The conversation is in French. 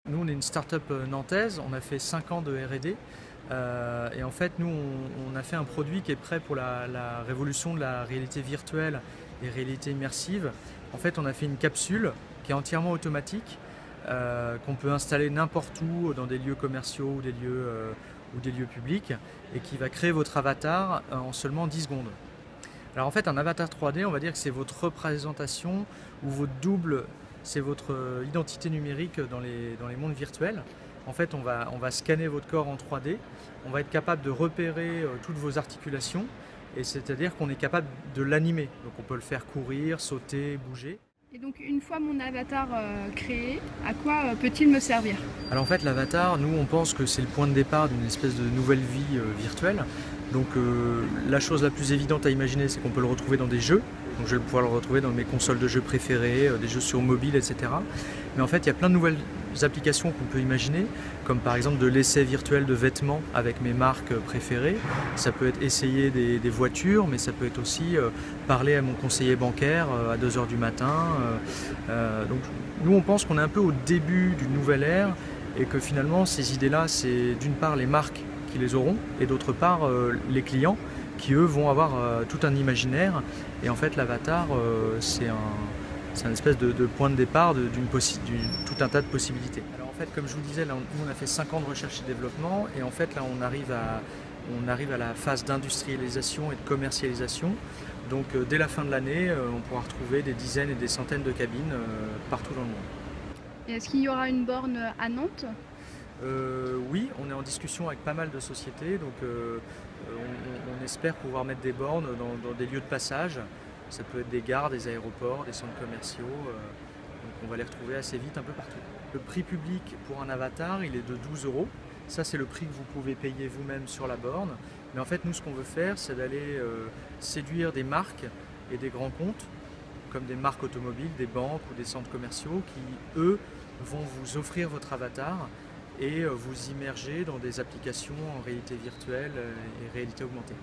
Nous, on est une start-up nantaise, on a fait 5 ans de R&D et en fait, nous, on a fait un produit qui est prêt pour la révolution de la réalité virtuelle et réalité immersive. En fait, on a fait une capsule qui est entièrement automatique, qu'on peut installer n'importe où, dans des lieux commerciaux ou des lieux publics, et qui va créer votre avatar en seulement 10 secondes. Alors en fait, un avatar 3D, on va dire que c'est votre représentation ou votre double, c'est votre identité numérique dans les mondes virtuels. En fait, on va scanner votre corps en 3D, on va être capable de repérer toutes vos articulations, et c'est-à-dire qu'on est capable de l'animer. Donc on peut le faire courir, sauter, bouger. Et donc une fois mon avatar créé, à quoi peut-il me servir? Alors en fait, l'avatar, nous on pense que c'est le point de départ d'une espèce de nouvelle vie virtuelle. Donc la chose la plus évidente à imaginer, c'est qu'on peut le retrouver dans des jeux. Donc je vais pouvoir le retrouver dans mes consoles de jeux préférées, des jeux sur mobile, etc. Mais en fait, il y a plein de nouvelles applications qu'on peut imaginer, comme par exemple de l'essai virtuel de vêtements avec mes marques préférées. Ça peut être essayer des voitures, mais ça peut être aussi parler à mon conseiller bancaire à 2 heures du matin. Donc nous, on pense qu'on est un peu au début d'une nouvelle ère et que finalement, ces idées-là, c'est d'une part les marques qui les auront et d'autre part les clients qui eux vont avoir tout un imaginaire, et en fait l'avatar c'est un espèce de point de départ tout un tas de possibilités. Alors en fait, comme je vous disais, là, nous on a fait 5 ans de recherche et développement, et en fait là on arrive à la phase d'industrialisation et de commercialisation. Donc dès la fin de l'année, on pourra retrouver des dizaines et des centaines de cabines partout dans le monde. Et est-ce qu'il y aura une borne à Nantes? Oui, on est en discussion avec pas mal de sociétés, donc on espère pouvoir mettre des bornes dans des lieux de passage. Ça peut être des gares, des aéroports, des centres commerciaux, donc on va les retrouver assez vite un peu partout. Le prix public pour un avatar, il est de 12 euros. Ça, c'est le prix que vous pouvez payer vous-même sur la borne. Mais en fait, nous, ce qu'on veut faire, c'est d'aller séduire des marques et des grands comptes, comme des marques automobiles, des banques ou des centres commerciaux, qui, eux, vont vous offrir votre avatar et vous immerger dans des applications en réalité virtuelle et réalité augmentée.